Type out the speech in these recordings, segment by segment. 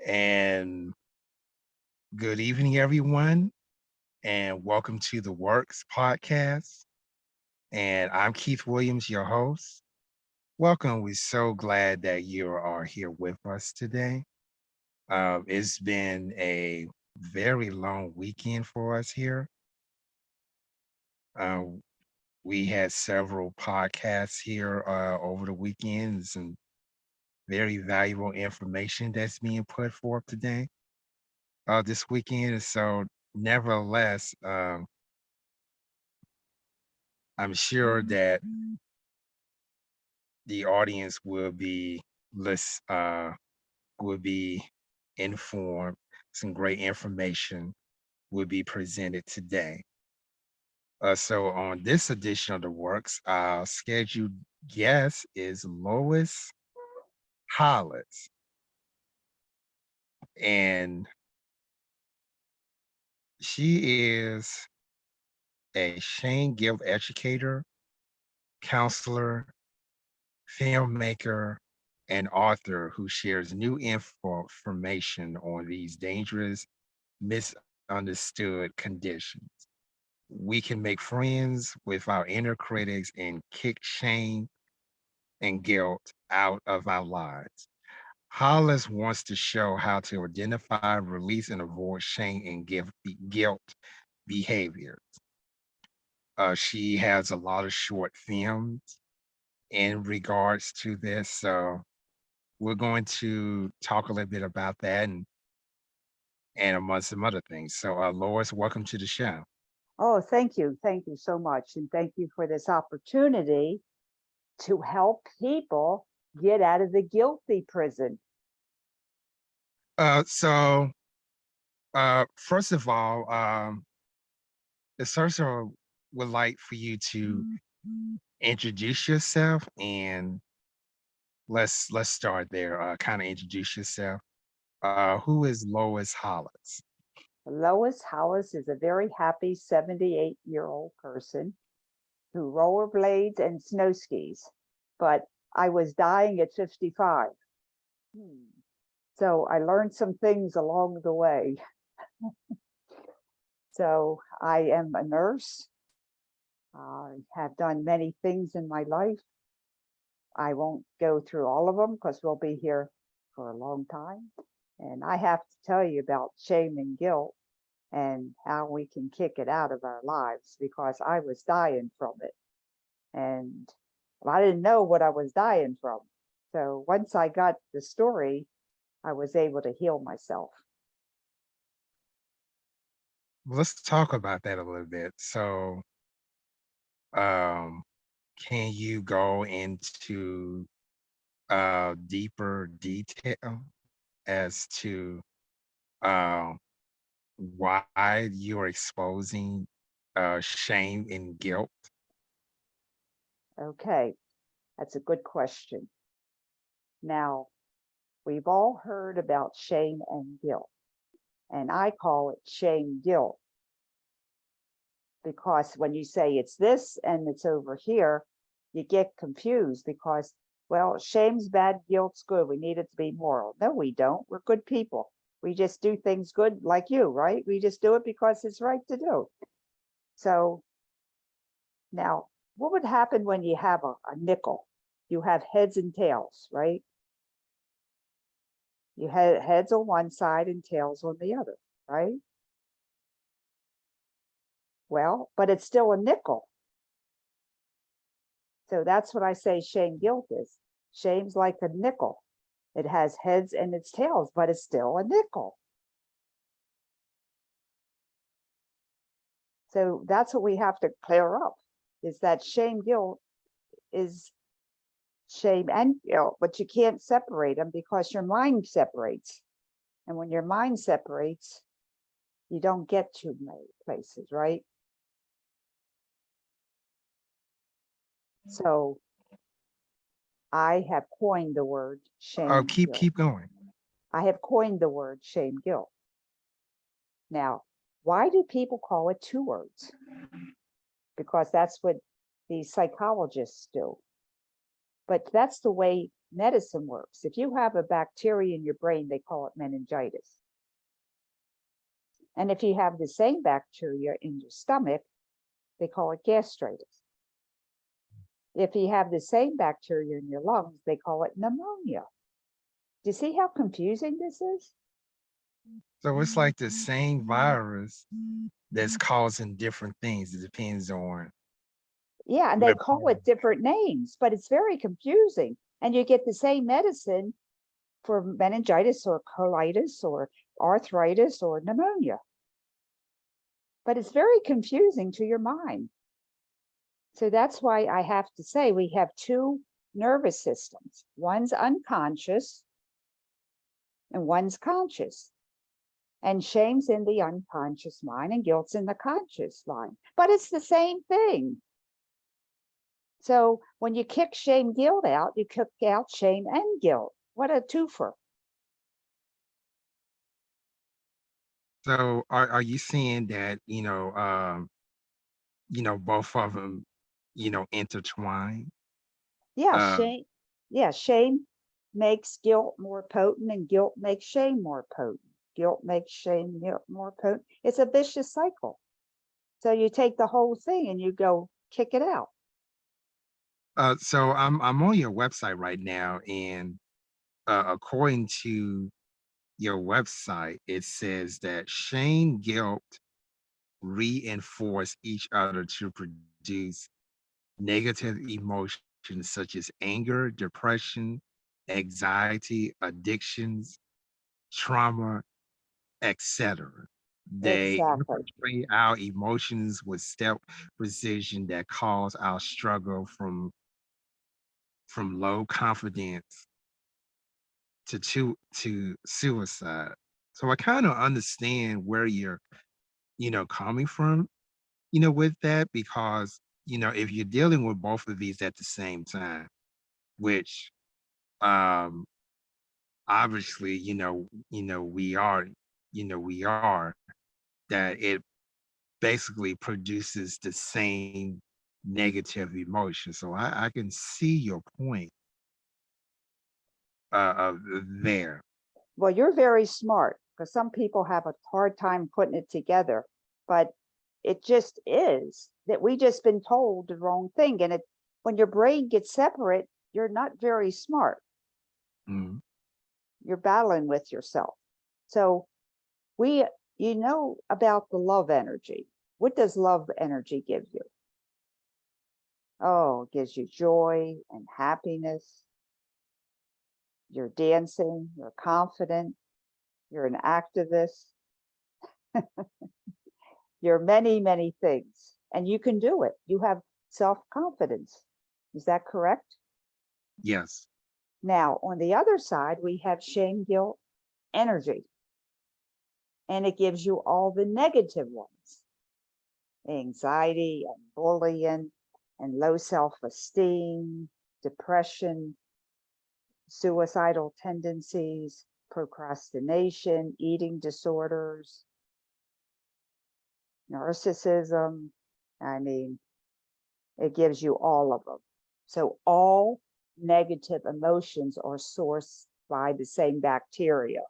And good evening, everyone, and welcome to the Works podcast. And I'm Keith Williams, your host. Welcome. We're so glad that you are here with us today. It's been a very long weekend for us here. Uh, we had several podcasts here over the weekend, and some very valuable information that's being put forth today, this weekend. So, nevertheless, I'm sure that the audience will be informed. Some great information will be presented today. So on this edition of the Works, our scheduled guest is Lois Hollis, and she is a Shane Guild educator, counselor, filmmaker, and author who shares new information on these dangerous, misunderstood conditions. We can make friends with our inner critics and kick shame and guilt out of our lives. Hollis wants to show how to identify, release, and avoid shame and guilt behavior. She has a lot of short films in regards to this. So we're going to talk a little bit about that and among some other things. So Lois, welcome to the show. Oh, thank you. Thank you so much. And thank you for this opportunity to help people get out of the guilty prison. So first of all, the sorcerer would like for you to introduce yourself, and let's start there. Kind of introduce yourself. Who is Lois Hollis? Lois Hollis is a very happy 78-year-old person who rollerblades and snow skis, but I was dying at 55. Hmm. So I learned some things along the way. So I am a nurse. I have done many things in my life. I won't go through all of them because we'll be here for a long time. And I have to tell you about shame and guilt and how we can kick it out of our lives because I was dying from it. And I didn't know what I was dying from. So once I got the story, I was able to heal myself. Let's talk about that a little bit. So, um, can you go into deeper detail as to uh, why you're exposing shame and guilt? Okay, that's a good question. Now, we've all heard about shame and guilt, and I call it shame guilt because when you say it's this and it's over here, you get confused because, well, shame's bad, guilt's good. We need it to be moral. No, we don't. We're good people. We just do things good like you, right? We just do it because it's right to do. So now, what would happen when you have a nickel? You have heads and tails, right? You had heads on one side and tails on the other, right? Well, but it's still a nickel. So that's what I say shame guilt is. Shame's like a nickel. It has heads and its tails, but it's still a nickel. So that's what we have to clear up is that shame guilt is shame and guilt, but you can't separate them because your mind separates. And when your mind separates, you don't get to many places, right? So I have coined the word Oh, shame keep guilt. keep going. I have coined the word shame guilt. Now, why do people call it two words? Because that's what the psychologists do. But that's the way medicine works. If you have a bacteria in your brain, they call it meningitis. And if you have the same bacteria in your stomach, they call it gastritis. If you have the same bacteria in your lungs, they call it pneumonia. Do you see how confusing this is? So it's like the same virus that's causing different things. It depends on Yeah, and they what call part. it different names, but it's very confusing. And you get the same medicine for meningitis or colitis or arthritis or pneumonia. But it's very confusing to your mind. So that's why I have to say we have two nervous systems. One's unconscious and one's conscious. And shame's in the unconscious mind and guilt's in the conscious mind. But it's the same thing. So when you kick shame, guilt out, you kick out shame and guilt. What a twofer. So are you seeing that, both of them, intertwine? Yeah, Uh, shame. Yeah, shame makes guilt more potent and guilt makes shame more potent. Guilt makes shame more potent. It's a vicious cycle. So you take the whole thing and you go kick it out. so I'm on your website right now, and according to your website, it says that shame, guilt reinforce each other to produce negative emotions such as anger, depression, anxiety, addictions, trauma, etc. They Exactly. infiltrate our emotions with step precision that cause our struggle from low confidence to suicide. So I kind of understand where you're, coming from, with that, because, if you're dealing with both of these at the same time, which um obviously, we are, that it basically produces the same negative emotion. So I can see your point of there. Well, you're very smart because some people have a hard time putting it together, but it just is that we just been told the wrong thing. And it when your brain gets separate, you're not very smart. Mhm. You're battling with yourself. So we you know about the love energy. What does love energy give you? Oh, it gives you joy and happiness. You're dancing, you're confident, you're an activist, you're many, many things, and you can do it. You have self confidence. Is that correct? Yes. Now, on the other side, we have shame, guilt, energy, and it gives you all the negative ones: anxiety and bullying and low self esteem, depression, suicidal tendencies, procrastination, eating disorders, narcissism. I mean, it gives you all of them. So all negative emotions are sourced by the same bacteria,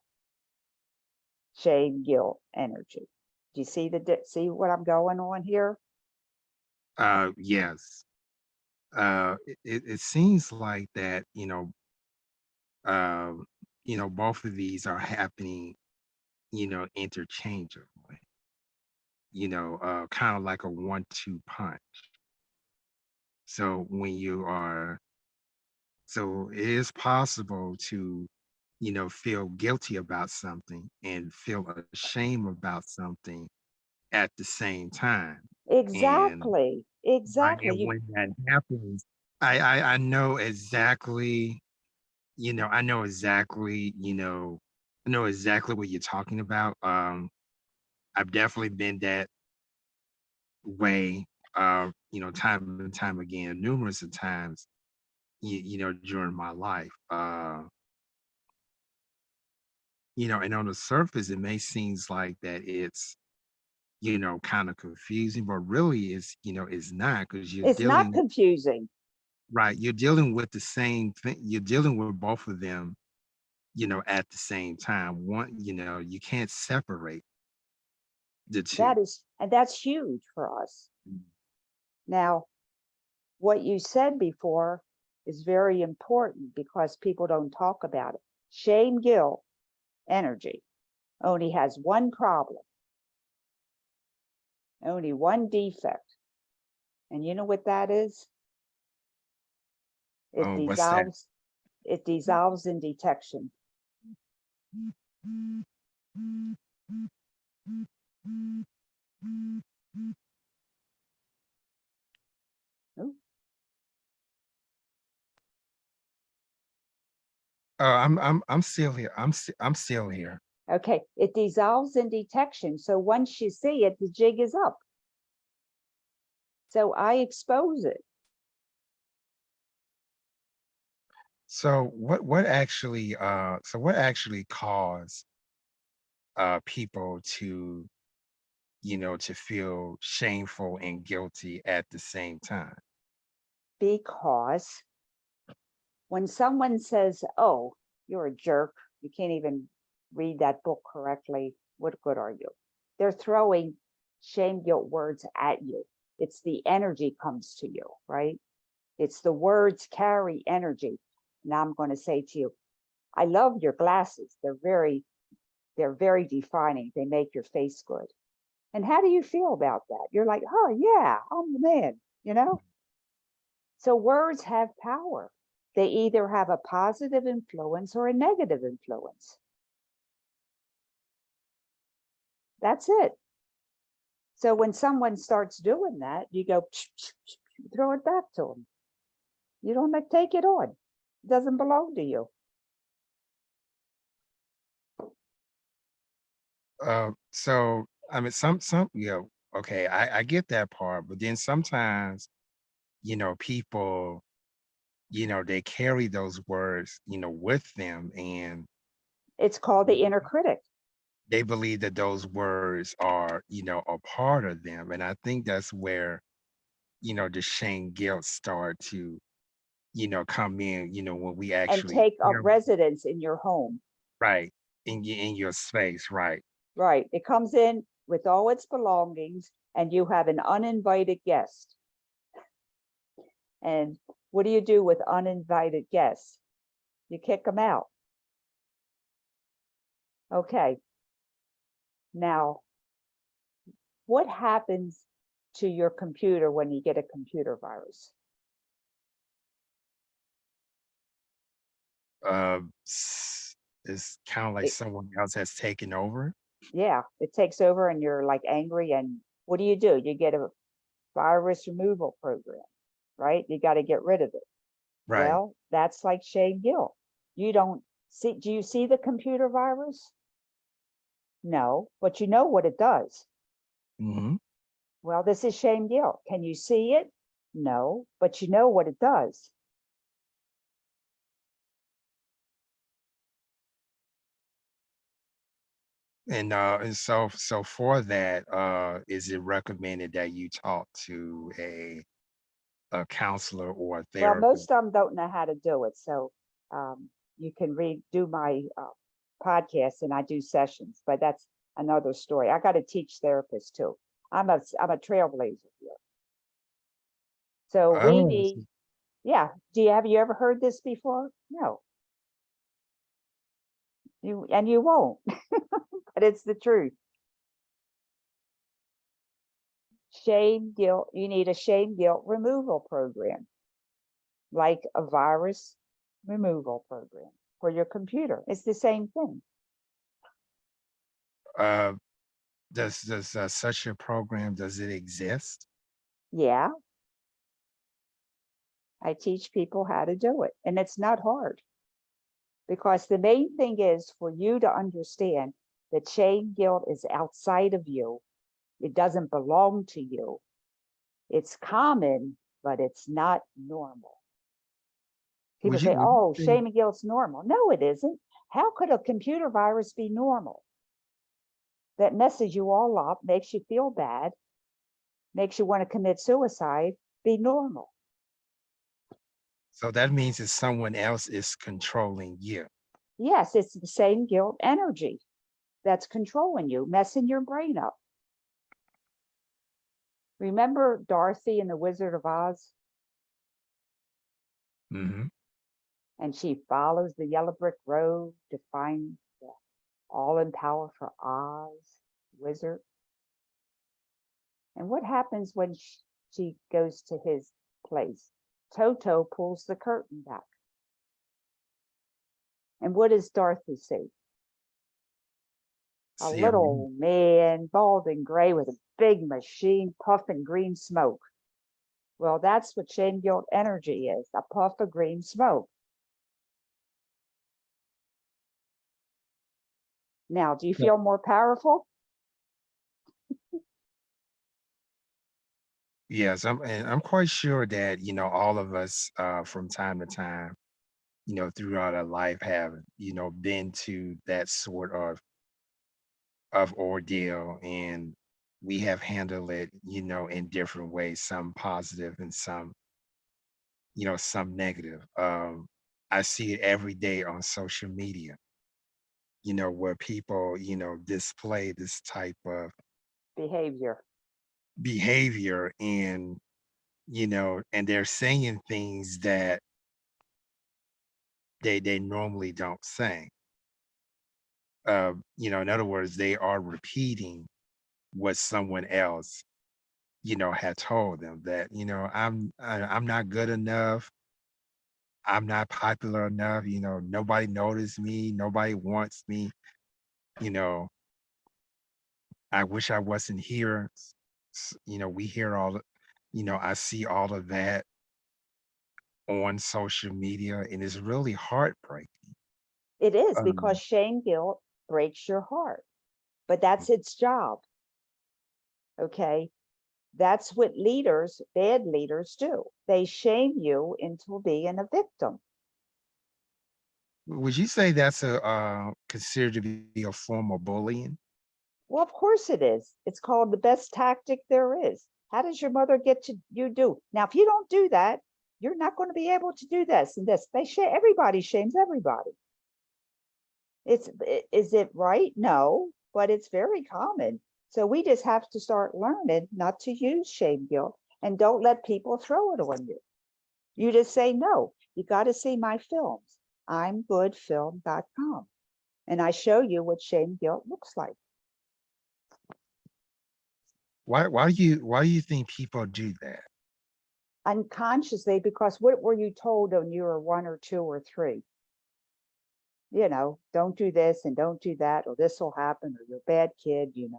shame, guilt, energy. Do you see see what I'm going on here? Yes. It seems like that, uh, both of these are happening, interchangeably, kind of like a 1-2 punch. So when you are so it is possible to, feel guilty about something and feel ashamed about something at the same time. And Exactly. right, Exactly. and when that happens, I know exactly, I know exactly, I know exactly what you're talking about. I've definitely been that way, time and time again, numerous of times, during my life. And on the surface, it may seems like that it's, kind of confusing, but really it's not because you're It's not dealing. confusing. right. You're dealing with the same thing. You're dealing with both of them, at the same time. One, you can't separate the two. And that's huge for us. Now, what you said before is very important because people don't talk about it. Shame, guilt, energy only has one problem, only one defect. And you know what that is? It Oh, what's that? dissolves, it dissolves in detection. Ooh, I'm still here. I'm still here. okay, it dissolves in detection. So once you see it, the jig is up. So I expose it. So what actually caused people to, to feel shameful and guilty at the same time? Because when someone says, "Oh, you're a jerk, you can't even read that book correctly, what good are you?" They're throwing shame, guilt words at you. It's the energy comes to you, right? It's the words carry energy. Now I'm going to say to you, I love your glasses. They're very defining. They make your face good. And how do you feel about that? You're like, oh yeah, I'm the man, you know? So words have power. They either have a positive influence or a negative influence. That's it. So when someone starts doing that, you go, throw it back to them. You don't take it on. It doesn't belong to you. So I mean, okay, I get that part, but then sometimes, people, they carry those words, with them, and It's called the inner critic. they believe that those words are, a part of them. And I think that's where, the shame guilt start to, come in, when we And actually take up hear residence in your home. right in your space, right. Right. It comes in with all its belongings, and you have an uninvited guest. And what do you do with uninvited guests? You kick them out. Okay. Now, what happens to your computer when you get a computer virus? It's kind of like It, someone else has taken over. yeah, it takes over and you're like angry. And what do? You get a virus removal program, right? You got to get rid of it. Right. Well, that's like shame guilt. You don't see, do you see the computer virus? No, but you know what it does. Hmm. Well, this is shame guilt. Can you see it? No, but you know what it does. And so for that, is it recommended that you talk to a counselor or a Well, therapist? most of them don't know how to do it. So you can do my podcast and I do sessions, but that's another story. I got to teach therapists too. I'm a trailblazer here. So we Oh, need, yeah. Have you ever heard this before? No, you won't, but it's the truth. Shame, guilt. You need a shame, guilt removal program, like a virus removal program for your computer. It's the same thing. uh, does such a program, does it exist? Yeah, I teach people how to do it, and it's not hard because the main thing is for you to understand that shame, guilt is outside of you. It doesn't belong to you. It's common, but it's not normal. People Would you say, would you oh, say shame and guilt's normal. No, it isn't. How could a computer virus be normal? That messes you all up, makes you feel bad, makes you want to commit suicide, be normal. So that means that someone else is controlling you. Yes, it's the same guilt energy that's controlling you, messing your brain up. Remember Dorothy in The Wizard of Oz? Mhm. And she follows the yellow brick road to find the all in powerful Oz wizard. And what happens when she goes to his place? Toto pulls the curtain back. And what does Dorothy see? A See, I'm little man, bald and gray, with a big machine puffing green smoke. Well, that's what shame guilt energy is, a puff of green smoke. Now, do you so feel more powerful? yes, I'm quite sure that, all of us, from time to time, throughout our life have, been to that sort of ordeal, and we have handled it, in different ways, some positive and some negative. I see it every day on social media, where people, display this type of Behavior. behavior, and they're saying things that they normally don't say. In other words, they are repeating what someone else, had told them that, I'm not good enough. I'm not popular enough. Nobody noticed me. Nobody wants me. You know, I wish I wasn't here. We hear all the, I see all of that on social media, and it's really heartbreaking. It is because Um, shame guilt breaks your heart, but that's its job. Okay. That's what leaders, bad leaders do. They shame you into being a victim. would you say that's a considered to be a form of bullying? Well, of course it is. It's called the best tactic there is. How does your mother get to you do? Now, if you don't do that, you're not going to be able to do this and this. They shame everybody shames everybody. Is it right? No, but it's very common. So we just have to start learning not to use shame guilt and don't let people throw it on you. You just say no. You got to see my films. I'mGoodFilm.com. And I show you what shame guilt looks like. Why do you think people do that? Unconsciously, because what were you told when you were one or two or three? Don't do this and don't do that, or this will happen, or you're a bad kid, you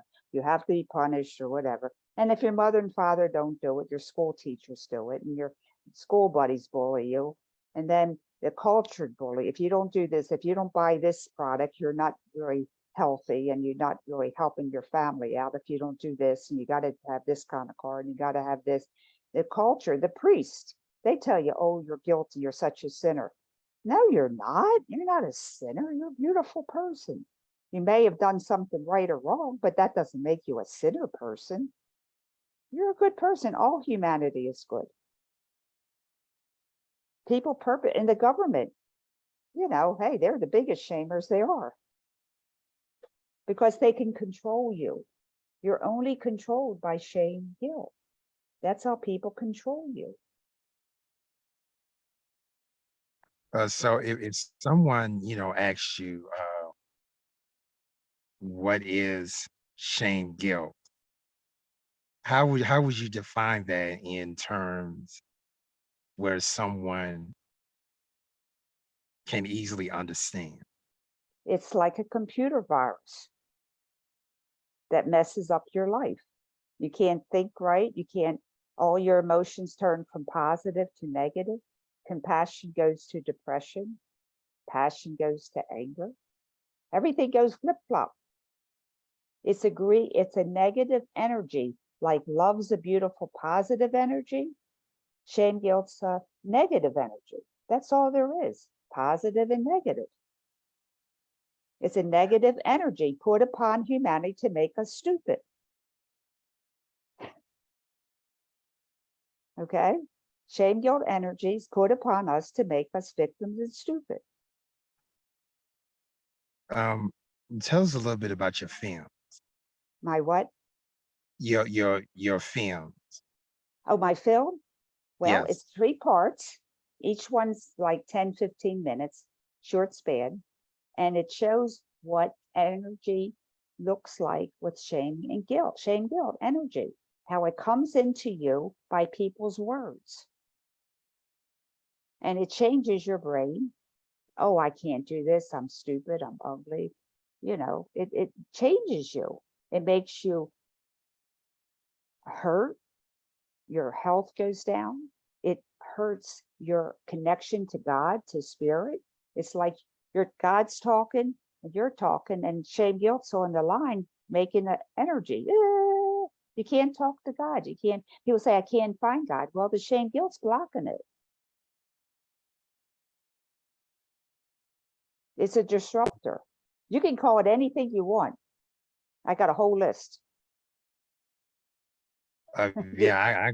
have to be punished or whatever. And if your mother and father don't do it, your school teachers do it, and your school buddies bully you. And then the cultured bully, if you don't do this, if you don't buy this product, you're not very healthy and you're not really helping your family out if you don't do this, and you got to have this kind of car and you got to have this. The culture, the priest, they tell you, oh, you're guilty, you're such a sinner. No, you're not. You're not a sinner. You're a beautiful person. You may have done something right or wrong, but that doesn't make you a sinner person. You're a good person. All humanity is good. People purpose in the government, hey, they're the biggest shamers they are because they can control you. You're only controlled by shame, guilt. That's how people control you. So if someone, asks you, what is shame guilt, how would you define that in terms where someone can easily understand? It's like a computer virus that messes up your life. You can't think right. You can't, all your emotions turn from positive to negative. Compassion goes to depression. Passion goes to anger. Everything goes flip flop. It's a negative energy, like love's a beautiful positive energy. Shame guilt's a negative energy. That's all there is, positive and negative. It's a negative energy put upon humanity to make us stupid. Okay. Shame guilt energies put upon us to make us victims and stupid. Um, Tell us a little bit about your film. My what? Your film. Oh, my film? Well, Yes. it's 3 parts. Each one's like 10, 15 minutes, short span. And it shows what energy looks like with shame, guilt energy, how it comes into you by people's words. And it changes your brain. Oh, I can't do this. I'm stupid. I'm ugly. It changes you. It makes you hurt. Your health goes down. It hurts your connection to God, to spirit. It's like your God's talking and you're talking, and shame guilt's on the line making the energy. You can't talk to God. You can't. People say, I can't find God. Well, the shame guilt's blocking it. It's a disruptor. You can call it anything you want. I got a whole list. Yeah,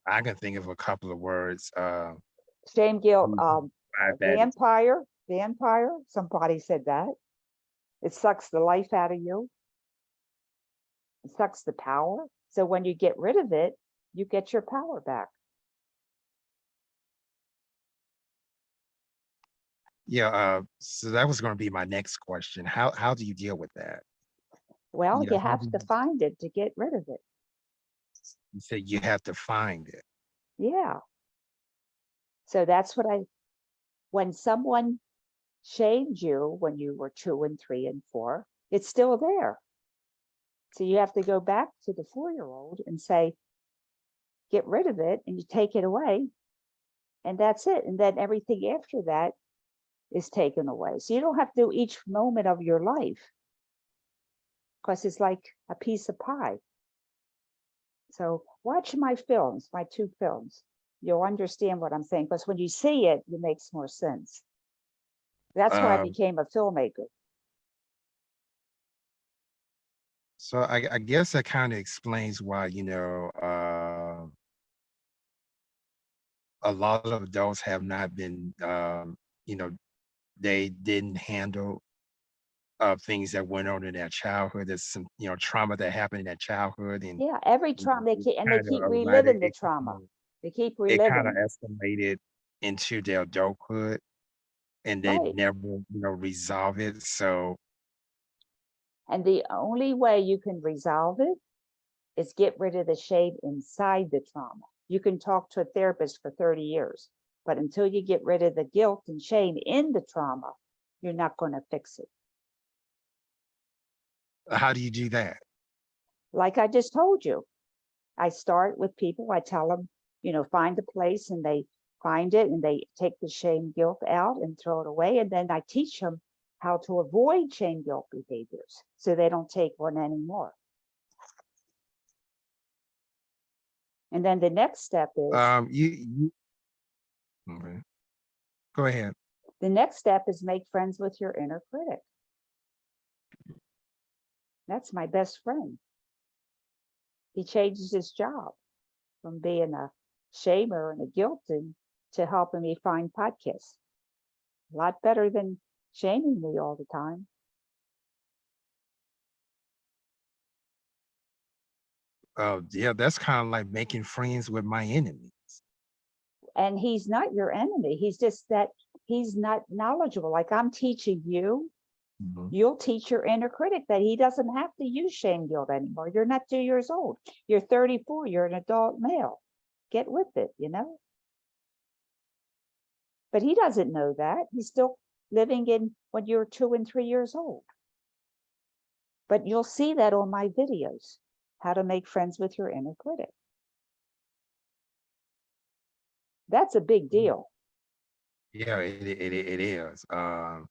I can think of a couple of words. Shame guilt, That vampire. Somebody said that. It sucks the life out of you. It sucks the power. So when you get rid of it, you get your power back. yeah. So that was going to be my next question. How do you deal with that? Well, You know, you how have do to find it to get rid of it. you say you have to find it? Yeah. So that's when someone shamed you when you were 2 and 3 and 4, it's still there. So you have to go back to the 4-year-old and say, get rid of it, and you take it away, and that's it. And then everything after that is taken away. So you don't have to do each moment of your life because it's like a piece of pie. So watch my films, my 2 films. You'll understand what I'm saying, because when you see it, it makes more sense. That's why I Um, became a filmmaker. so I guess that kind of explains why, a lot of adults have not been, you know, they didn't handle things that went on in their childhood. There's some, trauma that happened in their childhood, and Yeah, every it, trauma, it and they kind of keep erratic. reliving the trauma. They keep It kind of reliving. escalated into their adulthood, and they Right. never, resolve it. So, And the only way you can resolve it is get rid of the shame inside the trauma. You can talk to a therapist for 30 years, but until you get rid of the guilt and shame in the trauma, you're not going to fix it. how do you do that? Like I just told you, I start with people, I tell them, find a place, and they find it and they take the shame guilt out and throw it away. And then I teach them how to avoid shame guilt behaviors so they don't take one anymore. And then the next step is You okay. Go ahead. make friends with your inner critic. That's my best friend. He changes his job from being a shamer and a guilty to helping me find podcasts. A lot better than shaming me all the time. Yeah, that's kind of like making friends with my enemy. And he's not your enemy. He's just that he's not knowledgeable. Like I'm teaching you, Mhm. you'll teach your inner critic that he doesn't have to use shame guilt anymore. You're not 2 years old. You're 34. You're an adult male. Get with it. But he doesn't know that. He's still living in when you're 2 and 3 years old. But you'll see that on my videos, how to make friends with your inner critic. That's a big deal. Yeah, it is. I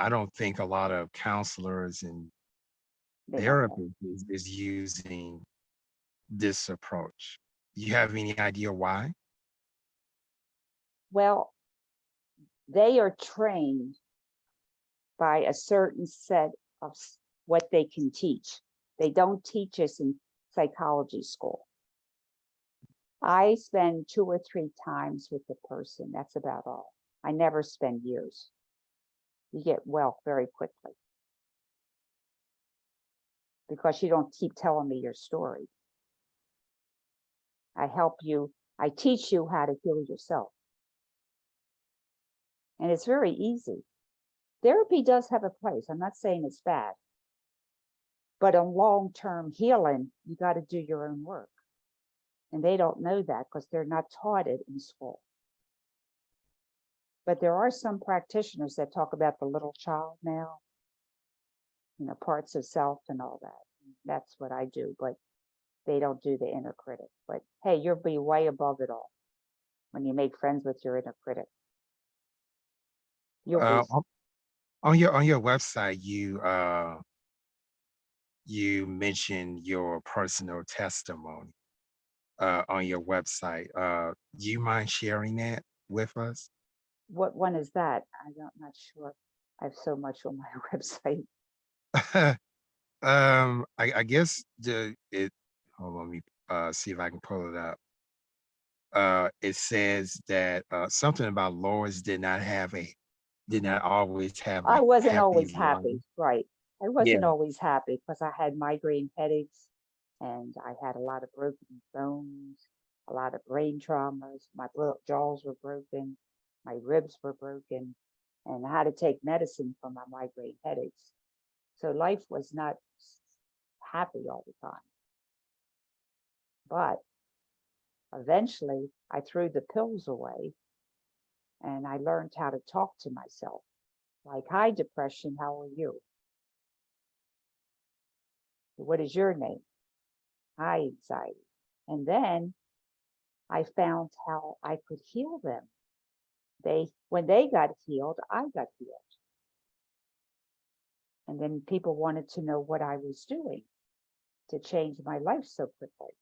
don't think a lot of counselors and They don't know. therapists is using this approach. You have any idea why? Well, they are trained by a certain set of what they can teach. They don't teach us in psychology school. I spend 2 or 3 times with the person. That's about all. I never spend years. You get well very quickly because you don't keep telling me your story. I help you. I teach you how to heal yourself. And it's very easy. Therapy does have a place. I'm not saying it's bad, but in long-term healing, you got to do your own work. And they don't know that because they're not taught it in school. But there are some practitioners that talk about the little child now, parts of self and all that. That's what I do, but they don't do the inner critic. But hey, you'll be way above it all when you make friends with your inner critic. You'll be, Uh, on on your website, you mentioned your personal testimony on your website. Do you mind sharing that with us? what one is that? I'm not sure. I have so much on my website. I guess the it. Hold on, let me see if I can pull it up. It says that something about Lois did not always have a I wasn't happy always life. happy, right? I Yeah. wasn't always happy because I had migraine headaches and I had a lot of broken bones, a lot of brain traumas. My jaws were broken, my ribs were broken, and I had to take medicine for my migraine headaches. So life was not happy all the time. But eventually I threw the pills away and I learned how to talk to myself. Like, hi, depression, how are you? What is your name? Hi, anxiety. And then I found how I could heal them. When they got healed, I got healed. And then people wanted to know what I was doing to change my life so quickly.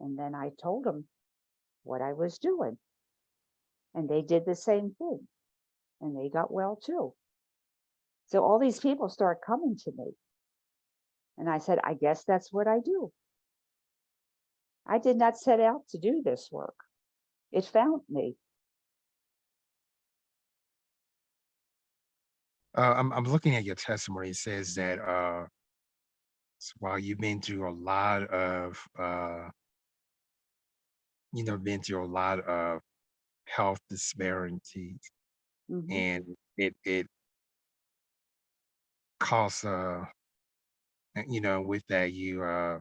And then I told them what I was doing. And they did the same thing. And they got well too. So all these people start coming to me. And I said, I guess that's what I do. I did not set out to do this work. It found me. I'm looking at your testimony. It says that while you've been through a lot of been through a lot of health disparities, Hmm. and it costs with that you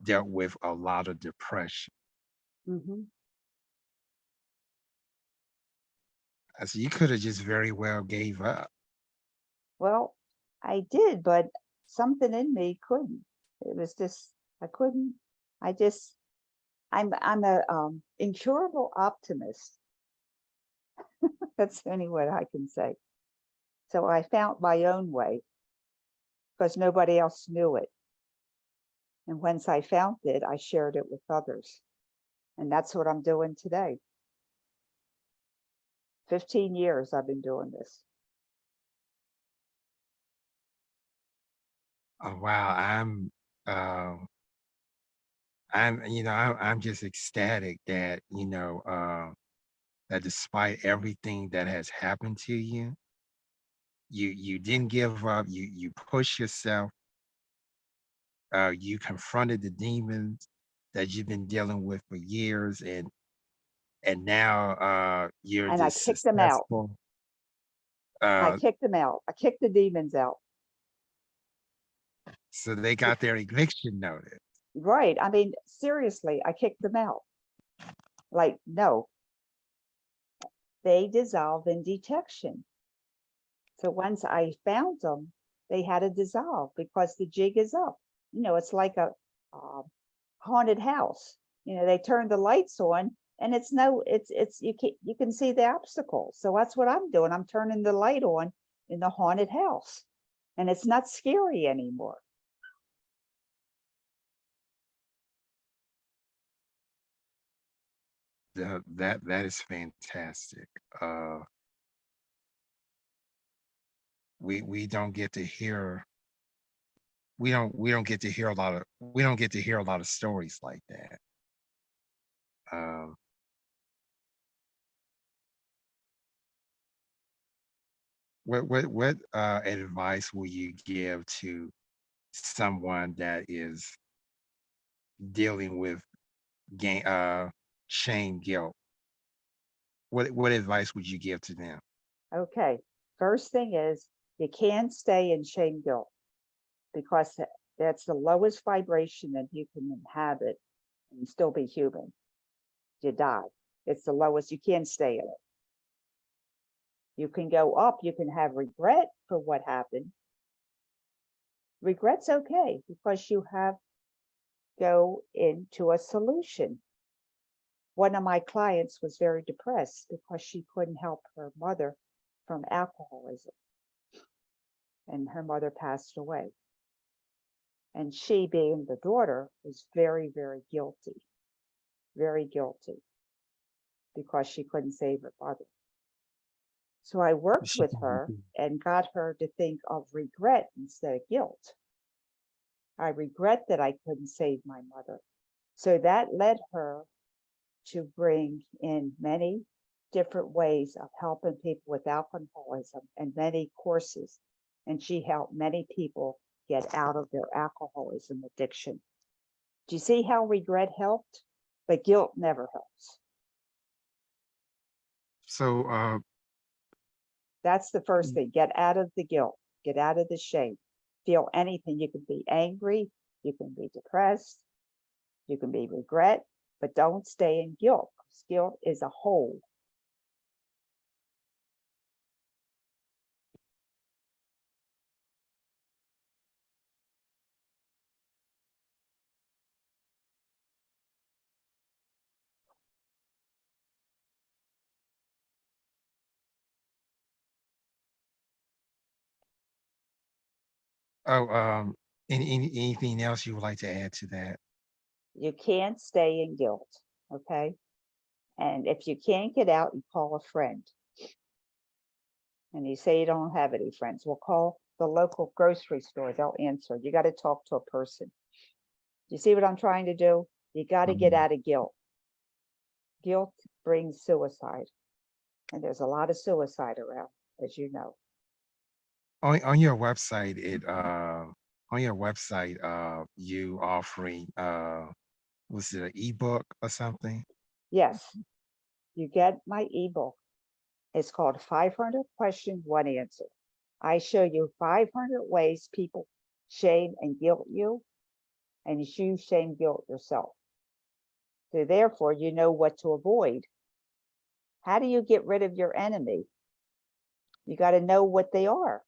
dealt with a lot of depression. Hmm. I said you could have just very well gave up. Well, I did, but something in me couldn't. It was just I couldn't. I just I'm a incurable optimist. That's the only word I can say. So I found my own way because nobody else knew it. And once I found it, I shared it with others. And that's what I'm doing today. 15 years I've been doing this. Oh wow, uh, I'm just ecstatic that that despite everything that has happened to you, you didn't give up. You push yourself. You confronted the demons that you've been dealing with for years, and now you're And I just kicked them out. successful. I Uh, kicked them out. I kicked the demons out. so they got their eviction notice. Right. I mean, seriously, I kicked them out. Like, no, they dissolve in detection. So once I found them, they had to dissolve because the jig is up. It's like a uh, haunted house. They turn the lights on, and you can see the obstacles. So that's what I'm doing. I'm turning the light on in the haunted house, and it's not scary anymore. That is fantastic. Uh, we don't get to hear we don't get to hear a lot of stories like that. What advice will you give to someone that is dealing with gain shame, guilt? What advice would you give to them? Okay. First thing is you can't stay in shame guilt because that's the lowest vibration that you can inhabit and still be human. You die. It's the lowest. You can't stay in it. You can go up. You can have regret for what happened. Regret's okay because you have go into a solution. One of my clients was very depressed because she couldn't help her mother from alcoholism, and her mother passed away. And she, being the daughter, was very, very guilty because she couldn't save her mother. So I worked She with can her and got her to think of regret instead of guilt. I regret that I couldn't save my mother. So that led her to bring in many different ways of helping people with alcoholism and many courses. And she helped many people get out of their alcoholism addiction. Do you see how regret helped? But guilt never helps. So That's the first thing. Get out of the guilt, get out of the shame. Feel anything. You can be angry, you can be depressed, you can be regret, but don't stay in guilt. Guilt is a hole. oh anything else you would like to add to that? You can't stay in guilt. Okay. And if you can't get out, you call a friend. And you say you don't have any friends. Well, call the local grocery store. They'll answer. You got to talk to a person. You see what I'm trying to do? You got to get Mhm. out of guilt. Guilt brings suicide. And there's a lot of suicide around, as you know. On your website, you offering was it an ebook or something? Yes, you get my ebook. It's called 500 Questions, One Answer. I show you 500 ways people shame and guilt you, and you shame guilt yourself. So therefore, you know what to avoid. How do you get rid of your enemy? You got to know what they are.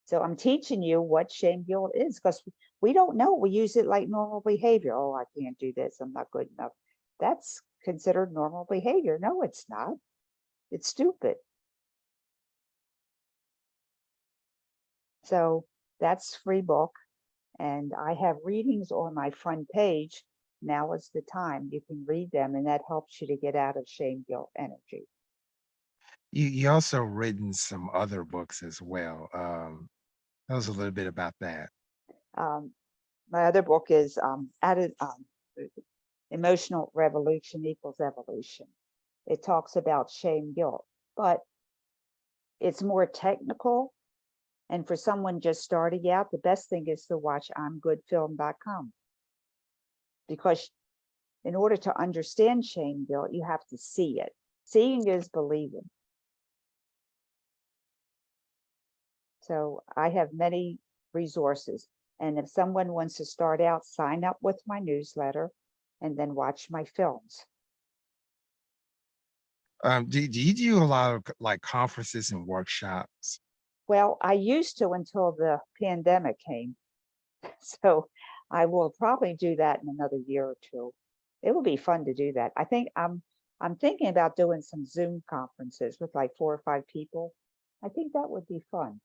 So I'm teaching you what shame guilt is because we don't know. We use it like normal behavior. Oh, I can't do this. I'm not good enough. That's considered normal behavior. No, it's not. It's stupid. So that's free book. And I have readings on my front page. Now is the time you can read them, and that helps you to get out of shame guilt energy. You also written some other books as well. Tell us a little bit about that. Um, my other book is Emotional Revolution Equals Evolution. It talks about shame guilt, but it's more technical. And for someone just starting out, the best thing is to watch I'mGoodFilm.com, because in order to understand shame guilt, you have to see it. Seeing is believing. So I have many resources. And if someone wants to start out, sign up with my newsletter and then watch my films. Do you do a lot of like conferences and workshops? Well, I used to until the pandemic came. So I will probably do that in another year or two. It will be fun to do that. I think I'm thinking about doing some Zoom conferences with like 4 or 5 people. I think that would be fun.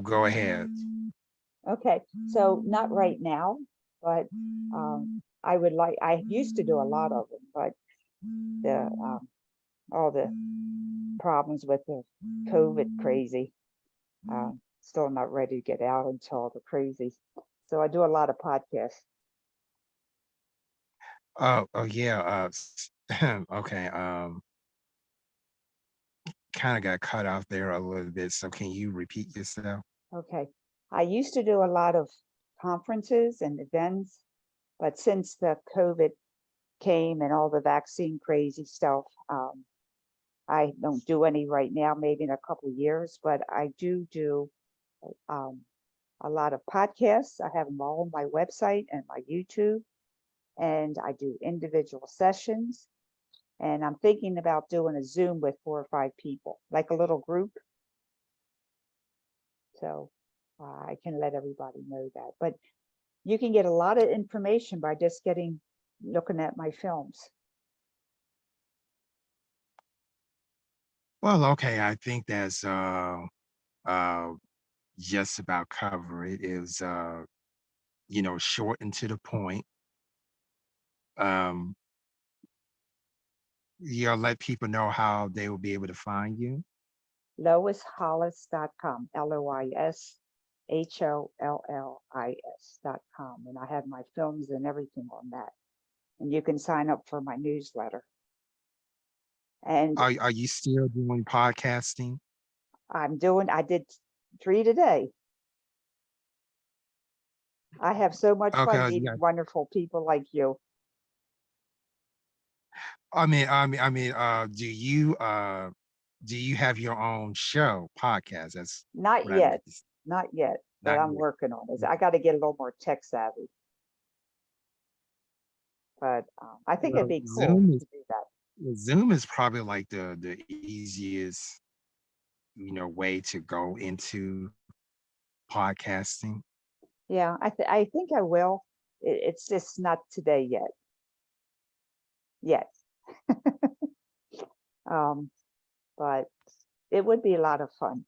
Go ahead. Okay, so not right now, but I would like. I used to do a lot of them, but the all the problems with the COVID crazy. Still not ready to get out into all the crazy. So I do a lot of podcasts. Oh yeah. Okay. Kind of got cut off there a little bit. So can you repeat yourself? Okay. I used to do a lot of conferences and events, but since the COVID came and all the vaccine crazy stuff, I don't do any right now, maybe in a couple of years, but I do um, a lot of podcasts. I have them all on my website and my YouTube, and I do individual sessions. And I'm thinking about doing a Zoom with 4 or 5 people, like a little group. So I can let everybody know that. But you can get a lot of information by just looking at my films. Well, okay. I think that's uh just about cover it. Is short and to the point. Um, let people know how they will be able to find you. LoisHollis.com, LoisHollis.com. And I have my films and everything on that. And you can sign up for my newsletter. And Are you still doing podcasting? I did 3 today. I have so much fun Okay, yeah. meeting wonderful people like you. Do you have your own show podcast? That's Not what I meant yet, to say. not yet, but Not I'm yet. working on it. I Okay. got to get a little more tech savvy, but I think it'd Well, be cool to do that. Zoom is probably like the easiest, way to go into podcasting. Yeah, I think I will. It's just not today yet. Um, but it would be a lot of fun.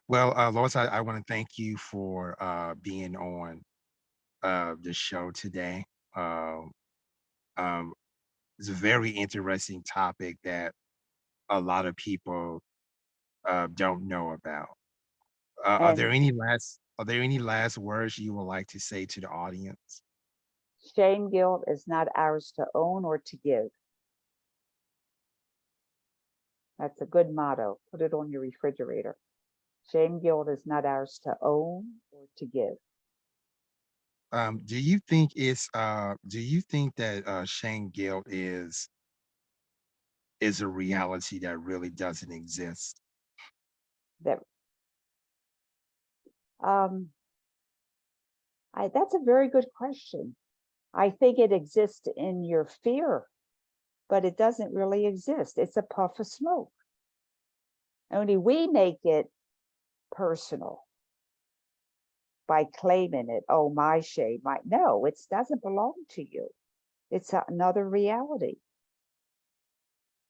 Well, Lois, I want to thank you for being on the show today. Um, um, it's a very interesting topic that a lot of people don't know about. And Are there any last words you would like to say to the audience? shame guilt is not ours to own or to give. That's a good motto. Put it on your refrigerator. Shame guilt is not ours to own or to give. Do you think that shame guilt is a reality that really doesn't exist? That um, that's a very good question. I think it exists in your fear, but it doesn't really exist. It's a puff of smoke. Only we make it personal by claiming it. Oh, my shame. My no, it doesn't belong to you. It's another reality.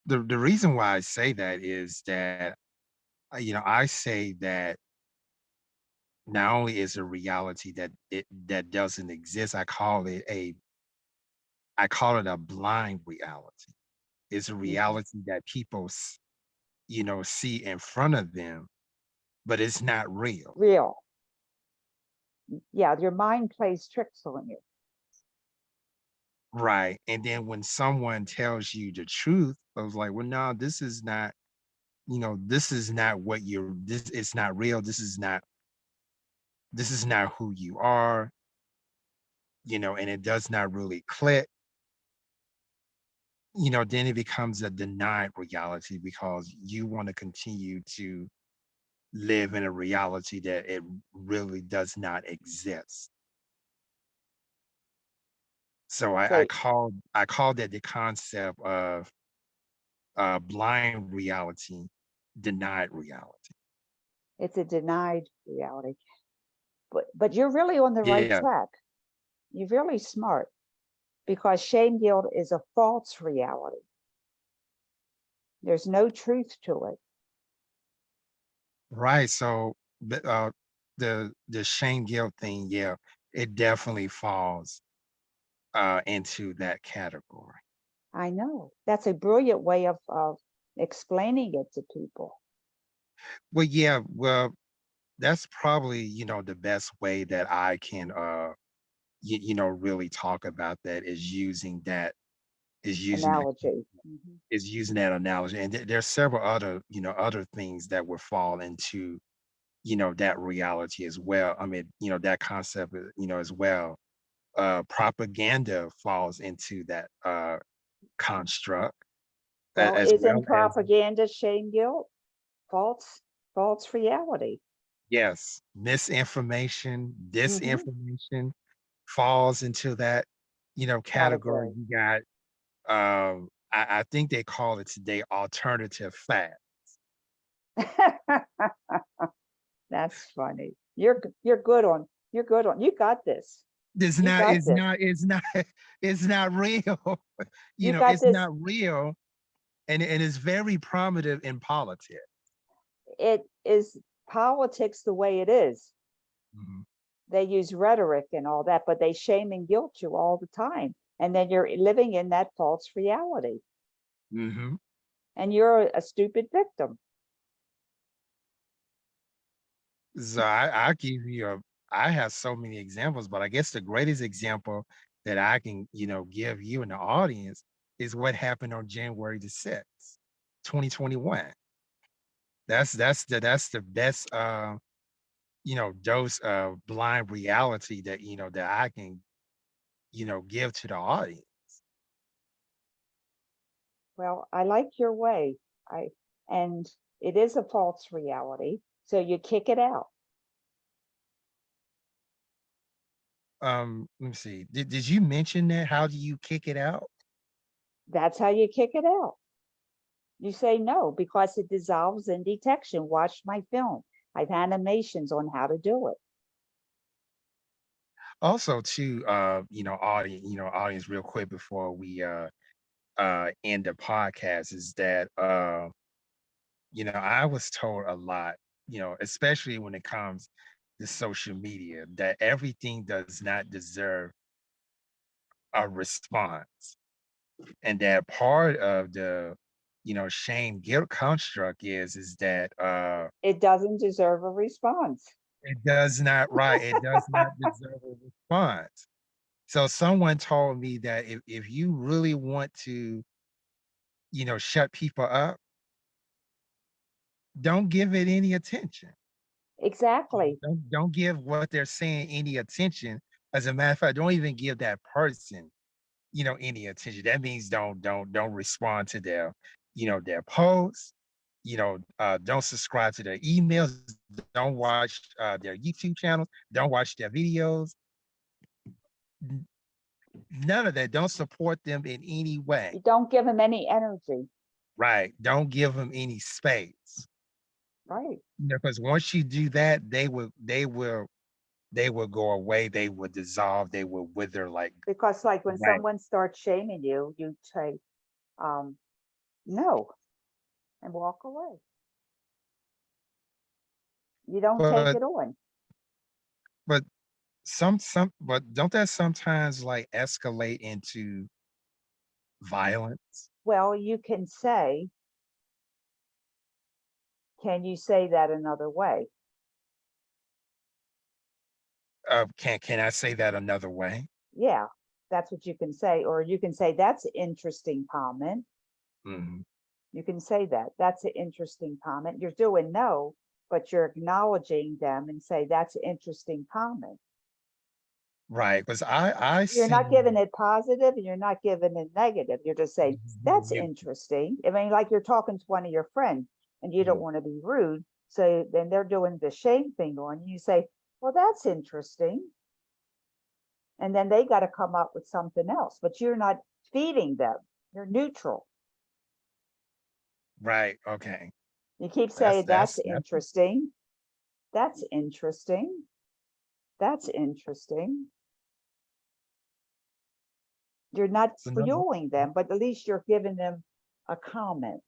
The reason why I say that is that I say that not only is a reality that doesn't exist, I call it a blind reality. It's a Mhm. reality that people see in front of them, but it's not real. Real. Yeah, your mind plays tricks on you. Right. And then when someone tells you the truth, I was like, well, no, this is not what you're this it's not real. This is not who you are, and it does not really click, then it becomes a denied reality because you want to continue to live in a reality that it really does not exist. So So I call that the concept of blind reality, denied reality. it's a denied reality. But you're really on the right Yeah. track. You're really smart because shame guilt is a false reality. There's no truth to it. Right. So the shame guilt thing, yeah, it definitely falls into that category. I know. That's a brilliant way of explaining it to people. Well, yeah, well, that's probably, the best way that I can, really talk about that is using that Analogy. Mhm. is using that analogy. And there's several other, other things that would fall into, that reality as well. I mean, that concept, as well. Propaganda falls into that construct Well, as well isn't as propaganda shame guilt? False, false reality. yes, misinformation, Hmm. disinformation falls into that, category. Category. You got I think they call it today alternative fact. That's funny. You're good on. You're good on. You got this. It's You not, got it's this. not, it's not, it's not real. You got It's this. not real, and it's very primitive in politics. It is politics the way it is. Mhm, They use rhetoric and all that, but they shame and guilt you all the time. And then you're living in that false reality mhm. and you're a stupid victim. So I give you a I have so many examples, but I guess the greatest example that I can, give you and the audience is what happened on January the 6th, 2021. That's the best dose of blind reality that that I can, give to the audience. Well, I like your way. I and it is a false reality. So you kick it out. Let me see. Did you mention that? How do you kick it out? That's how you kick it out. You say no because it dissolves in detection. Watch my film. I've animations on how to do it. Also, to audience, real quick before we end the podcast is that I was told a lot, especially when it comes to social media, that everything does not deserve a response. And that part of the shame guilt construct is that It doesn't deserve a response. it does not right, it does not deserve a response. So someone told me that if you really want to, shut people up, don't give it any attention. Exactly. Don't give what they're saying any attention. As a matter of fact, don't even give that person, any attention. That means don't respond to their posts, don't subscribe to their emails, don't watch their YouTube channels, don't watch their videos. N- None of that. Don't support them in any way. You don't give them any energy. Right. Don't give them any space. Right. Because once you do that, they will go away, they will dissolve, they will wither like Because like when right. someone starts shaming you, you say, um, no, and walk away. You don't take But it on. but but don't that sometimes like escalate into violence? Well, you can say, can you say that another way? Can I say that another way? Yeah, that's what you can say. Or you can say, that's an interesting comment. Mhm. You can say that. That's an interesting comment. You're doing no, but you're acknowledging them and say, that's an interesting comment. Right, because I You're see not giving it positive and you're not giving it negative. You're just saying, that's you interesting. I mean, like you're talking to one of your friends and you don't mhm, want to be rude. So then they're doing the shame thing on you. You say, well, that's interesting. And then they got to come up with something else, but you're not feeding them. You're neutral. right, okay. You keep That's saying, that's that's that's interesting. That's interesting. That's interesting. You're not another fueling them, but at least you're giving them a comment.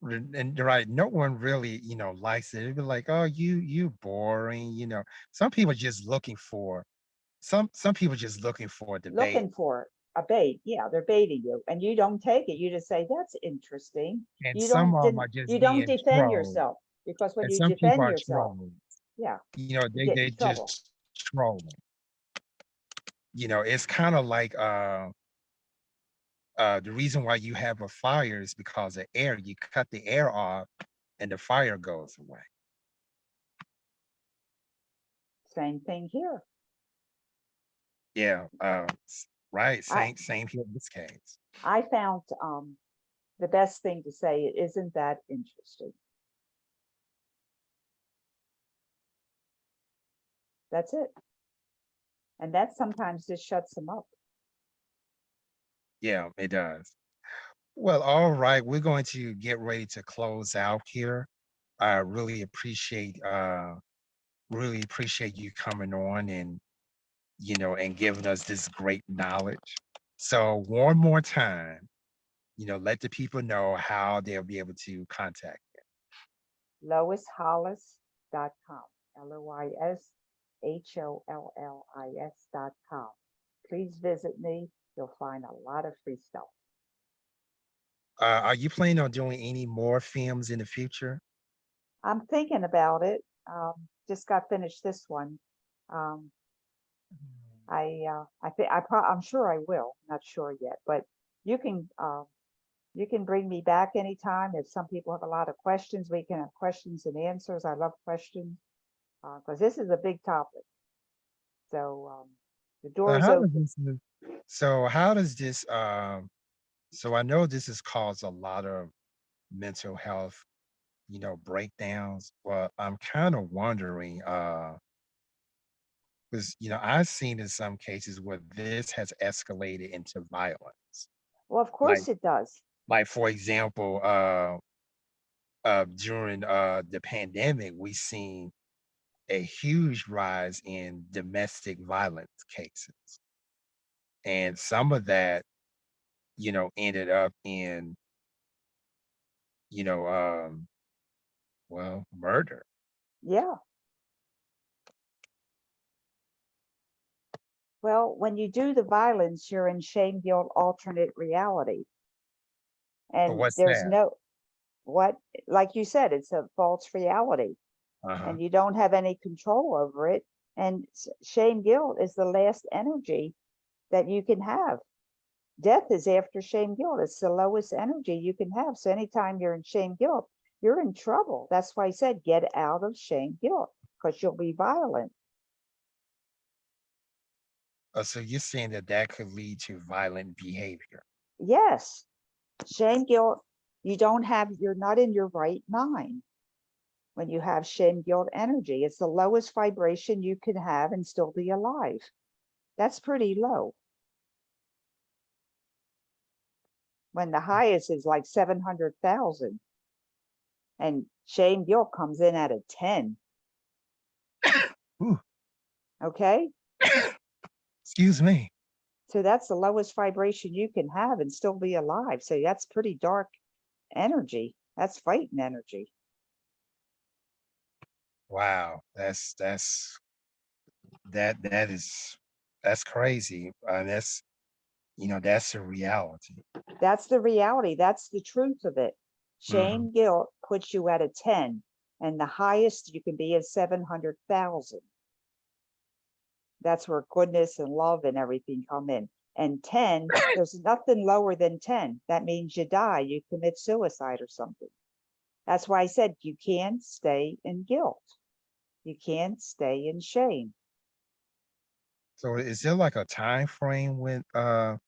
and you're right, no one really, likes it. It'd be like, "Oh, you boring," you know? Some people just looking for some people just looking for a debate. Looking for it. a bait. Yeah, they're baiting you, and you don't take it. You just say, "That's interesting." And You some don't of them didn't are just you don't being defend trolled. yourself, because when And you some people defend are yourself, trolling. yeah, you They get in just trouble. trolling. It's kind of like the reason why you have a fire is because of air. You cut the air off and the fire goes away. Same thing here. Yeah, right. I Same here in this case. I found the best thing to say, it isn't that interesting. That's it. And that sometimes just shuts them up. Yeah, it does. Well, all right. We're going to get ready to close out here. I really appreciate you coming on and and giving us this great knowledge. So one more time, let the people know how they'll be able to contact LoisHollis.com. LoisHollis.com. Please visit me. You'll find a lot of free stuff. Are you planning on doing any more films in the future? I'm thinking about it. Just got finished this one. Um, I think I'm sure I will. Not sure yet, but you can you can bring me back anytime. If some people have a lot of questions, we can have questions and answers. I love questions because this is a big topic. So the door So is how does open. this so how does this so I know this has caused a lot of mental health, breakdowns, but I'm kind of wondering, because I've seen in some cases where this has escalated into violence. Well, of Like course it does. for example, during the pandemic, we seen a huge rise in domestic violence cases. And some of that, ended up in, you know, um, well, murder. Yeah. Well, when you do the violence, you're in shame, guilt, alternate reality. And What's there's that? no, what, like you said, it's a false reality Uh-huh. and you don't have any control over it. And shame, guilt is the last energy that you can have. Death is after shame, guilt. It's the lowest energy you can have. So anytime you're in shame, guilt, you're in trouble. That's why I said get out of shame, guilt, because you'll be violent. So you're saying that that could lead to violent behavior. Yes, shame, guilt, you're not in your right mind when you have shame, guilt energy. It's the lowest vibration you can have and still be alive. That's pretty low. When the highest is like 700,000 and shame, guilt comes in at a 10. Ooh, Okay. excuse me. So that's the lowest vibration you can have and still be alive. So that's pretty dark energy. That's fighting energy. Wow, that's crazy. That's a reality. That's the reality. That's the truth of it. Hmm. Shame, guilt puts you at a 10, and the highest you can be is 700,000. That's where goodness and love and everything come in. And 10, there's nothing lower than 10. That means you die, you commit suicide or something. That's why I said you can't stay in guilt. You can't stay in shame. So is there like a time frame when that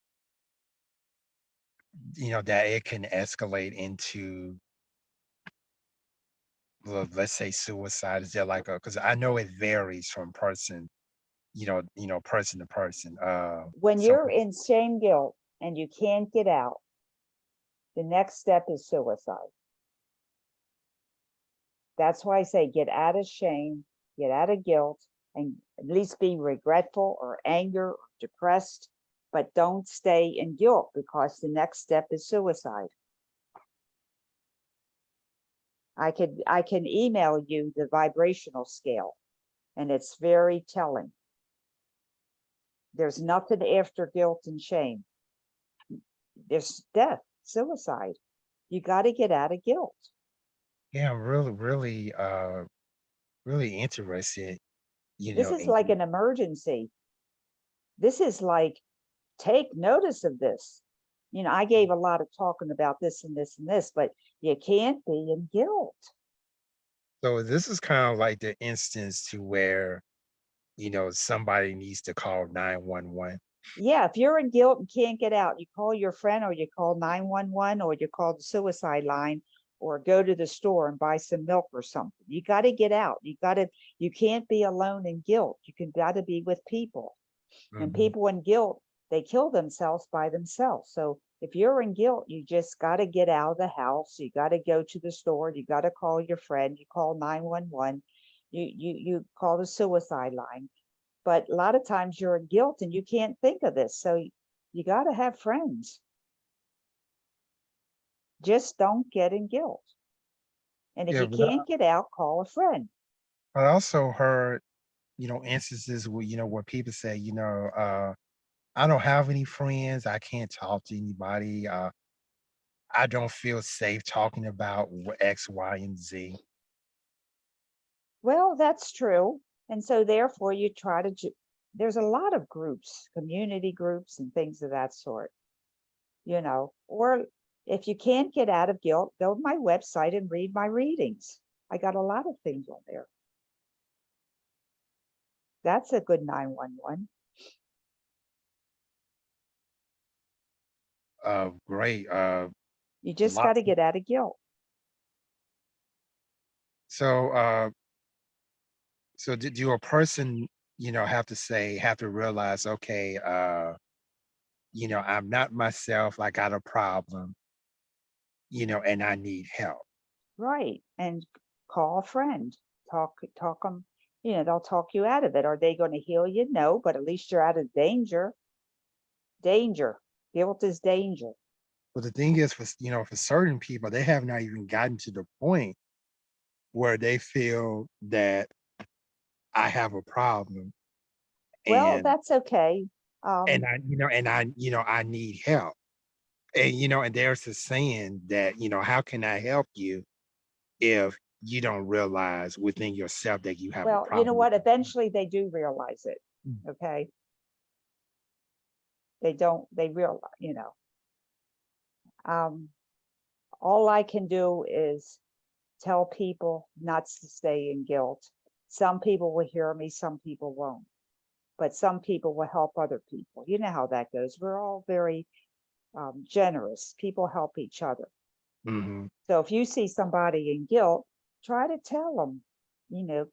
it can escalate into, well, let's say suicide? Is there like a, because I know it varies from person, person to person. When Some you're in shame, guilt, and you can't get out, the next step is suicide. That's why I say get out of shame, get out of guilt, and at least be regretful or anger or depressed, but don't stay in guilt because the next step is suicide. I can email you the vibrational scale, and it's very telling. There's nothing after guilt and shame. There's death, suicide. You got to get out of guilt. Yeah, I'm really interested, This is like in an emergency. This is like, take notice of this. I gave a lot of talking about this and this and this, but you can't be in guilt. so this is kind of like the instance to where, somebody needs to call 911. Yeah, if you're in guilt and can't get out, you call your friend or you call 911 or you call the suicide line or go to the store and buy some milk or something. You got to get out. You can't be alone in guilt. Got to be with people. And Mhm. people in guilt, they kill themselves by themselves. So if you're in guilt, you just got to get out of the house. You got to go to the store. You got to call your friend. You call 911. You call the suicide line. But a lot of times you're in guilt and you can't think of this. So you got to have friends. Just don't get in guilt. And if Yeah, you but can't get out, call a friend. I also heard, instances where, where people say, I don't have any friends. I can't talk to anybody. I don't feel safe talking about X, Y, and Z. Well, that's true. And so therefore you try to, there's a lot of groups, community groups and things of that sort, or if you can't get out of guilt, go to my website and read my readings. I got a lot of things on there. That's a good 911. Great. You just got Lots. to get out of guilt. So, do a person, have to realize, okay, I'm not myself. I got a problem, and I need help. Right. And call a friend. Talk them, they'll talk you out of it. Are they going to heal you? No, but at least you're out of danger. Danger. Guilt is danger. But the thing is, for certain people, they have not even gotten to the point where they feel that I have a problem, Well, and that's okay. Um, I need help. And and there's a saying that, how can I help you if you don't realize within yourself that you have a well, you know problem with what? Eventually they do realize it. it. Okay. They don't, they realize, um, all I can do is tell people not to stay in guilt. Some people will hear me, some people won't, but some people will help other people. You know how that goes. We're all very generous. People help each other. Mhm. So if you see somebody in guilt, try to tell them,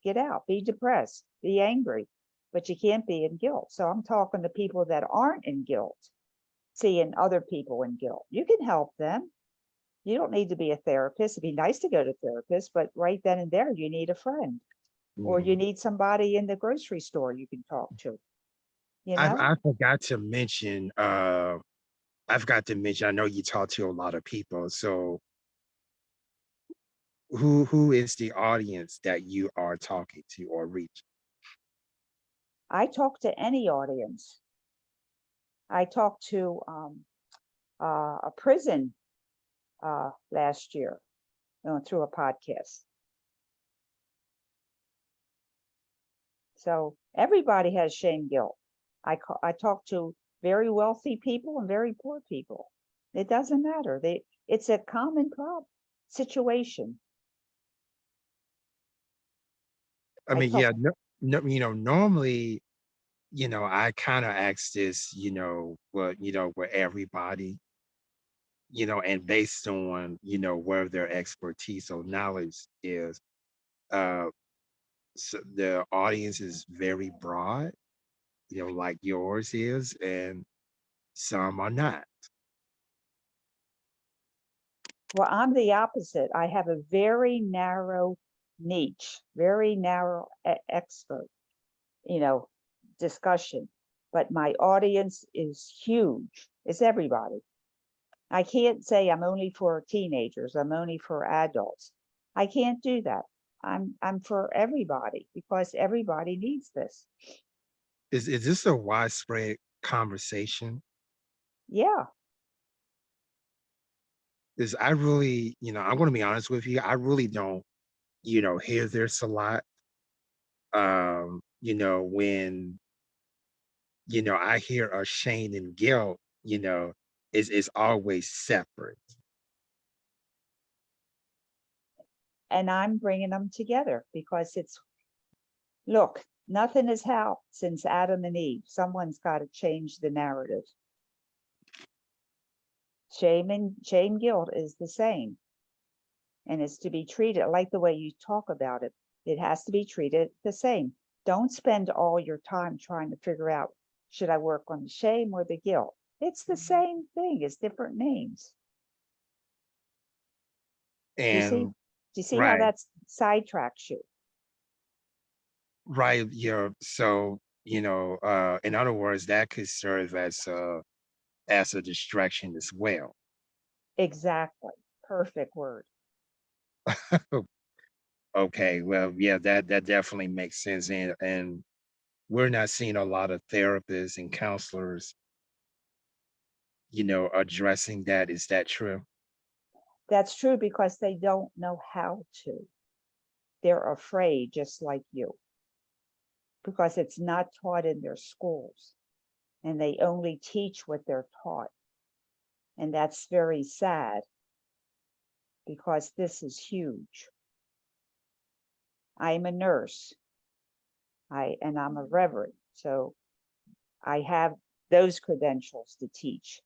get out, be depressed, be angry, but you can't be in guilt. So I'm talking to people that aren't in guilt, seeing other people in guilt. You can help them. You don't need to be a therapist. It'd be nice to go to a therapist, but right then and there, you need a friend or you Mhm. need somebody in the grocery store you can talk to, you I know? I forgot to mention, I forgot to mention, I know you talk to a lot of people, so who is the audience that you are talking to or reaching? I talk to any audience. I talked to a prison last year through a podcast. So everybody has shame guilt. I talk to very wealthy people and very poor people. It doesn't matter. It's a common problem situation. I I mean, talk yeah, no, normally, I kinda ask this, with everybody, and based on, where their expertise or knowledge is, uh, so the audience is very broad, like yours is, and some are not. Well, I'm the opposite. I have a very narrow niche, very narrow expert, you know, discussion. But my audience is huge. It's everybody. I can't say I'm only for teenagers. I'm only for adults. I can't do that. I'm for everybody because everybody needs this. Is this a widespread conversation? Yeah, is I really, I'm going to be honest with you. I really don't, hear this a lot. When, I hear a shame and guilt, is always separate. And I'm bringing them together because it's, look, nothing has helped since Adam and Eve. Someone's got to change the narrative. Shame guilt is the same, and it's to be treated like the way you talk about it. It has to be treated the same. Don't spend all your time trying to figure out, should I work on the shame or the guilt? It's the same thing, it's different names. Do you see? And Do you see how right, that's sidetracks you? right, so, in other words, that could serve as a distraction as well. Exactly. Perfect word. Okay, well, yeah, that definitely makes sense. And we're not seeing a lot of therapists and counselors, addressing that. Is that true? That's true because they don't know how to. They're afraid, just like you, because it's not taught in their schools and they only teach what they're taught. And that's very sad because this is huge. I'm a nurse. And I'm a reverend. So I have those credentials to teach.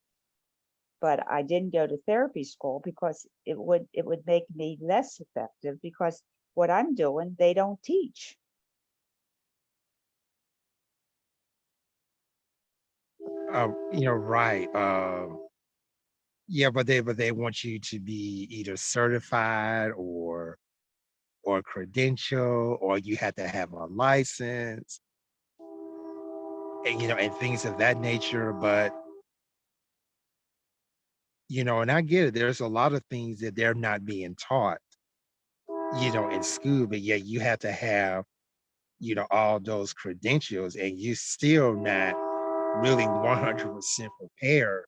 But I didn't go to therapy school because it would make me less effective because what I'm doing, they don't teach. Right. Yeah, but they want you to be either certified or credential, or you have to have a license, and and things of that nature. But and I get it. There's a lot of things that they're not being taught, in school, but yeah, you have to have, all those credentials, and you still not really 100% prepared,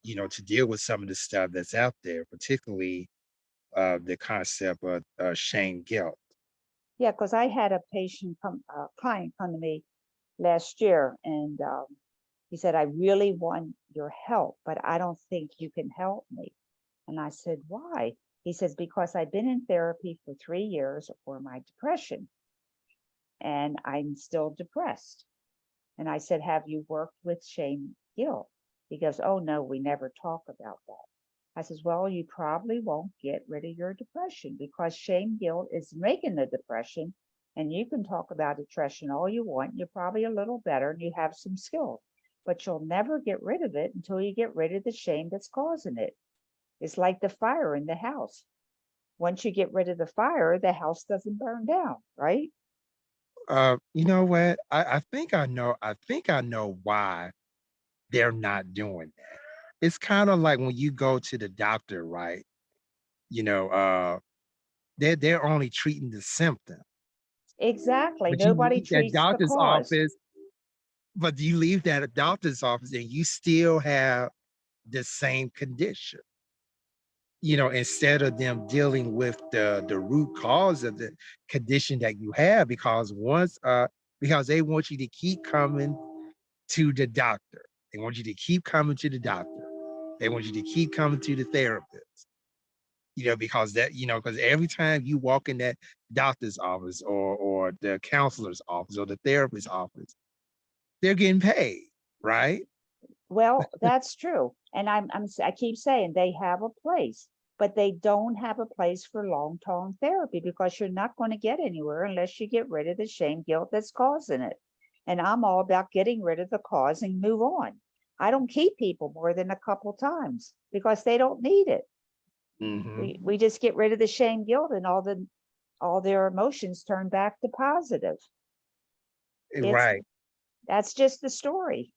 to deal with some of the stuff that's out there, particularly the concept of shame guilt. Yeah, because I had a client come to me last year, and he said, "I really want your help, but I don't think you can help me." And I said, "Why?" He says, "Because I've been in therapy for 3 years for my depression, and I'm still depressed." And I said, "Have you worked with shame guilt?" He goes, "Oh, no, we never talk about that." I says, "Well, you probably won't get rid of your depression because shame guilt is making the depression. And you can talk about depression all you want. You're probably a little better and you have some skills, but you'll never get rid of it until you get rid of the shame that's causing it. It's like the fire in the house. Once you get rid of the fire, the house doesn't burn down, right?" You know what? I think I know. I think I know why they're not doing that. It's kind of like when you go to the doctor, right? You know, uh, they're only treating the symptom, Exactly. but you Nobody leave that treats the doctor's cause. office, but you leave that doctor's office, and you still have the same condition. Instead of them dealing with the root cause of the condition that you have, because they want you to keep coming to the doctor. They want you to keep coming to the doctor. They want you to keep coming to the therapist. Because every time you walk in that doctor's office or the counselor's office or the therapist's office, they're getting paid, right? Well, that's true. And I keep saying they have a place, but they don't have a place for long-term therapy because you're not going to get anywhere unless you get rid of the shame guilt that's causing it. And I'm all about getting rid of the cause and move on. I don't keep people more than a couple times because they don't need it. Hmm. We just get rid of the shame guilt and all their emotions turn back to positive. It's Right. That's just the story.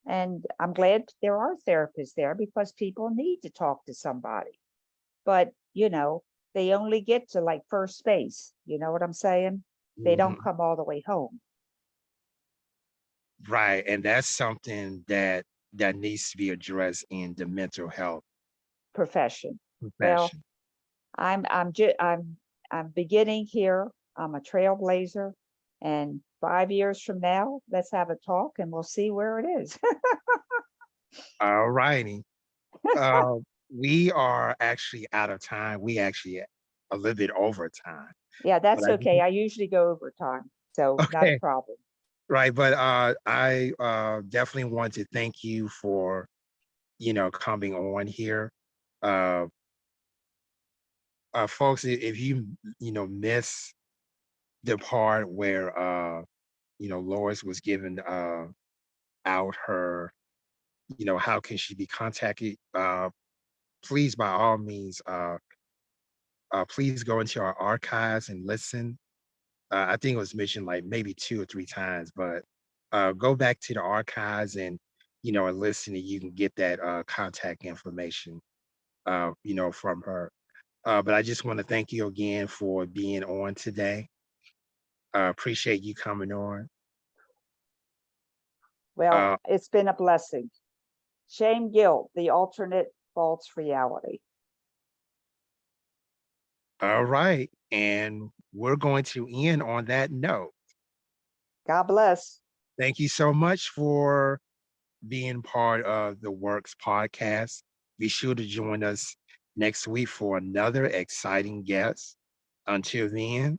And I'm glad there are therapists there because people need to talk to somebody. But, they only get to like first base. You know what I'm saying? They don't Hmm. come all the way home. Right. And that's something that that needs to be addressed in the mental health profession. Well, profession. I'm beginning here. I'm a trailblazer, and 5 years from now, let's have a talk, and we'll see where it is. All righty. Uh, we are actually out of time. We actually a little bit over time, Yeah, but that's I okay. I usually go over time, so not a okay, problem. right. But I definitely want to thank you for coming on here. Uh, folks, if you miss the part where Lois was given out her how can she be contacted, please by all means please go into our archives and listen. I think it was mentioned like maybe 2 or 3 times, but go back to the archives and and listen, and you can get that contact information from her. But I just want to thank you again for being on today. Appreciate you coming on. Well, Uh, it's been a blessing. Shame, guilt, the alternate false reality. all right. And we're going to end on that note. God bless. Thank you so much for being part of the Works podcast. Be sure to join us next week for another exciting guest. Until then,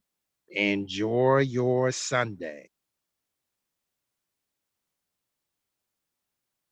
enjoy your Sunday.